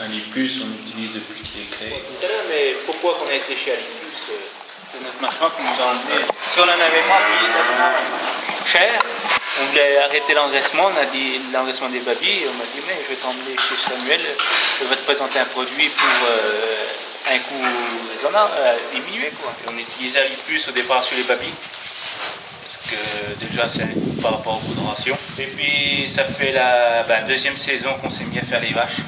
Alipus, on utilise depuis qu'il est créé. Tout à l'heure, mais pourquoi on a été chez Alipus? C'est notre marchand qui nous a emmené. Si on en avait marre qui est tellement cher, on voulait arrêter l'engraissement, on a dit l'engraissement des babies, et on m'a dit mais je vais t'emmener chez Samuel, je vais te présenter un produit pour un coût raisonnable, diminué quoi. Et on utilisait Alipus au départ sur les babies, parce que déjà c'est un coût par rapport au coût de ration. Et puis ça fait la deuxième saison qu'on s'est mis à faire les vaches.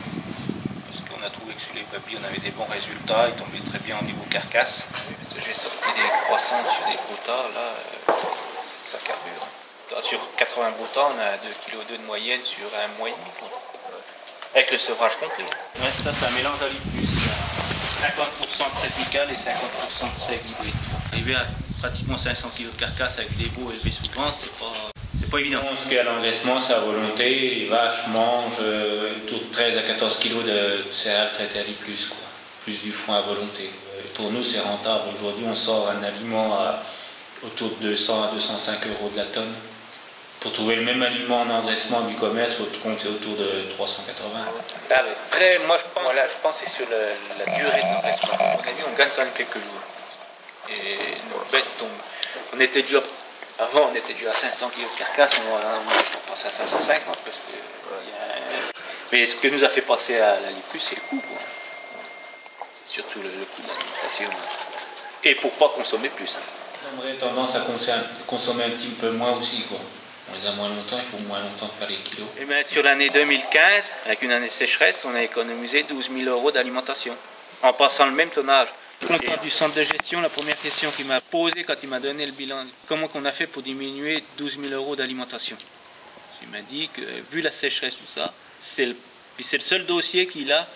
On a trouvé que sur les babies on avait des bons résultats, ils tombaient très bien au niveau carcasse. J'ai sorti des croissantes sur des brotards, là, ça carbure. Sur 80 brotards, on a 2,2 kg de moyenne sur un mois et demi. Quoi. Avec le sevrage compris. Ouais, ça c'est un mélange Alipus. 50% de cervical et 50% de seigle hybride. Arriver à pratiquement 500 kg de carcasse avec des veaux élevés sous vente, c'est pas évident. Ce qui est à l'engraissement, c'est à volonté. Les vaches mangent autour de 13 à 14 kg de céréales traitées Alipus, quoi. Plus du foin à volonté. Pour nous, c'est rentable. Aujourd'hui, on sort un aliment à autour de 200 à 205 € de la tonne. Pour trouver le même aliment en engraissement du commerce, il faut compter autour de 380. Après, moi, je pense que c'est sur la durée de l'engraissement. À mon avis, on gagne quand même quelques jours. Et nos bêtes tombent. Avant, on était dû à 500 kg de carcasse, on passe à 550 parce que. Mais ce que nous a fait passer à l'Alipus, c'est le coût, quoi. Surtout le coût de l'alimentation. Et pour pas consommer plus. On aurait tendance à consommer un petit peu moins aussi, quoi. On les a moins longtemps, il faut moins longtemps faire les kilos. Et bien, sur l'année 2015, avec une année de sécheresse, on a économisé 12 000 € d'alimentation, en passant le même tonnage. Content du centre de gestion, la première question qu'il m'a posée quand il m'a donné le bilan, comment qu'on a fait pour diminuer 12 000 € d'alimentation? Il m'a dit que, vu la sécheresse, tout ça, c'est le seul dossier qu'il a,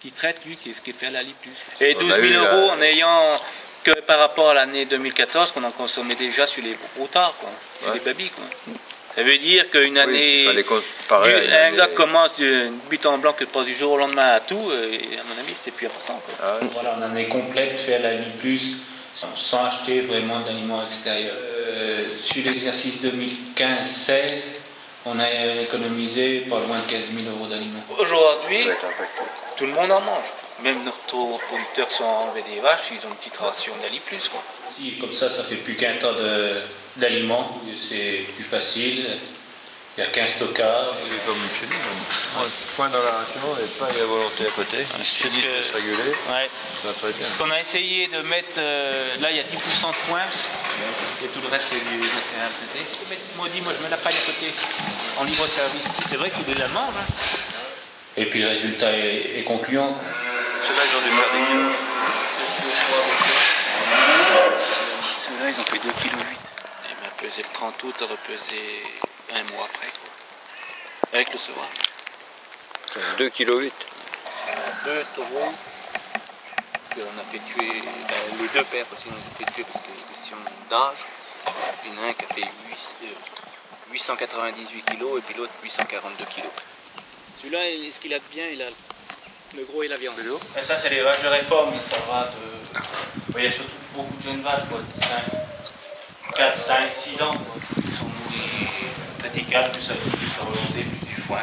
qui traite, lui, qui fait l'Alipus. Et 12 000 € en ayant que par rapport à l'année 2014, qu'on en consommait déjà sur les brotards, quoi, sur les babies, quoi. Ça veut dire qu'une année, un gars commence du but en blanc que passe du jour au lendemain à tout, et à mon avis, c'est plus important, quoi. Ah ouais. Voilà, une année complète fait à l'Alipus, sans acheter vraiment d'aliments extérieurs. Sur l'exercice 2015-16, on a économisé pas loin de 15 000 € d'aliments. Aujourd'hui, tout le monde en mange. Même nos producteurs qui sont enlevés des vaches, ils ont une petite ration d'Alipus, quoi. Si, comme ça fait plus qu'un tas d'aliments, c'est plus facile, il n'y a qu'un stockage. C'est comme chez nous, point dans la ration et pas à volonté à côté. C'est ce que régulé, ouais. Ça va très bien. On a essayé de mettre, là il y a 10% de points, et tout le reste c'est du céréales traitées. Maudit, moi je mets la paille à côté, en libre service. C'est vrai qu'ils la mangent. Hein. Et puis le résultat est concluant. Ceux-là ils ont dû faire des kilos. Ceux-là ils ont fait 2,8 kg. Il m'a pesé le 30 août, a repesé un mois après, quoi. Avec le sevrage. 2,8 kg. 2 taureaux. On a fait tuer les deux pères aussi, on a fait tuer parce que c'est question d'âge. Il y en a un qui a fait 898 kg et puis l'autre 842 kg. Celui-là, ce qu'il a de bien, il a le gros et la viande. Et ça, c'est les vaches de réforme. Ça va de... Il y a surtout beaucoup de jeunes vaches, quoi, de 4, 5, 6 ans. Quoi. Ils sont nourris verticales, plus à volonté, plus du foin.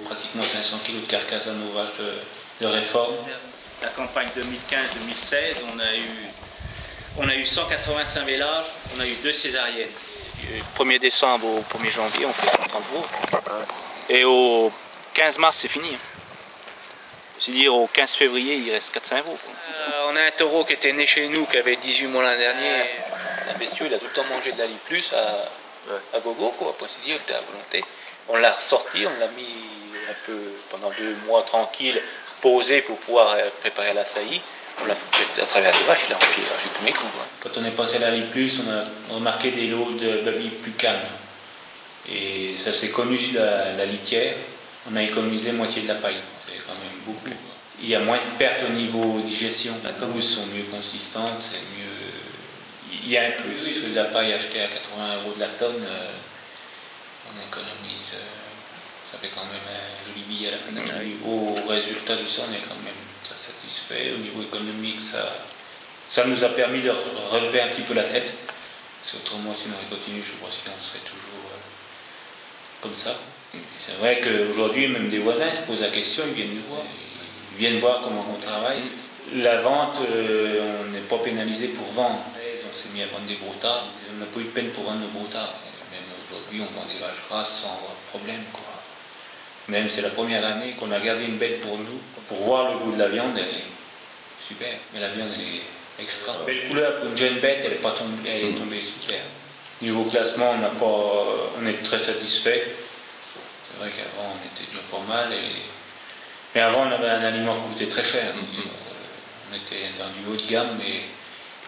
Pratiquement 500 kg de carcasse à nos vaches de réforme. La campagne 2015-2016, on a eu 185 vélages, on a eu 2 césariennes. Du 1er décembre au 1er janvier, on fait 130 veaux. Et au 15 mars, c'est fini. C'est-à-dire au 15 février, il reste 4-5 veaux. On a un taureau qui était né chez nous, qui avait 18 mois l'an dernier. Un bestiau, il a tout le temps mangé de l'Alipus à gogo, quoi. Après, c'est dire, il était à volonté. On l'a ressorti, on l'a mis un peu pendant 2 mois tranquille, posé pour pouvoir préparer la saillie. On l'a fait à travers des vaches, il a rempli tous mes coups. Quand on est passé à l'Alipus, on a remarqué des lots de babies plus calmes. Et ça s'est connu sur la litière. On a économisé moitié de la paille. C'est quand même beaucoup. Il y a moins de pertes au niveau digestion. Les pelouses sont mieux consistantes, c'est mieux. Il y a un plus. Sur de la paille achetée à 80 € de la tonne, on économise. Ça fait quand même un joli billet à la fin de l'année. Au résultat de ça, on est quand même très satisfait. Au niveau économique, ça nous a permis de relever un petit peu la tête. Parce qu'autrement, si on aurait continué, je crois qu'on serait toujours comme ça. C'est vrai qu'aujourd'hui, même des voisins se posent la question, ils viennent nous voir. Ils viennent voir comment on travaille. La vente, on n'est pas pénalisé pour vendre. On s'est mis à vendre des broutards. On n'a pas eu de peine pour vendre nos broutards. Même aujourd'hui, on vend des vaches grasses sans avoir de problème, quoi. Même c'est la première année qu'on a gardé une bête pour nous. Pour voir le goût de la viande, elle est super. Mais la viande, elle est extra. Belle couleur pour une jeune bête, elle est tombée super. Niveau classement, on est très satisfait. C'est vrai qu'avant, on était déjà pas mal. Mais avant, on avait un aliment qui coûtait très cher. On était dans du haut de gamme, mais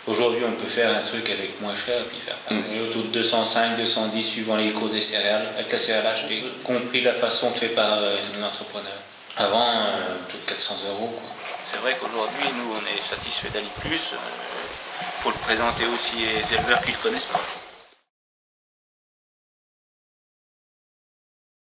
aujourd'hui, on peut faire un truc avec moins cher, puis faire pareil. Autour de 205, 210, suivant les cours des céréales. Avec la céréale achetée, compris la façon faite par un entrepreneur. Avant, autour de 400 €. Quoi. C'est vrai qu'aujourd'hui, nous, on est satisfait d'Ali+. Il faut le présenter aussi aux éleveurs qui ne le connaissent pas.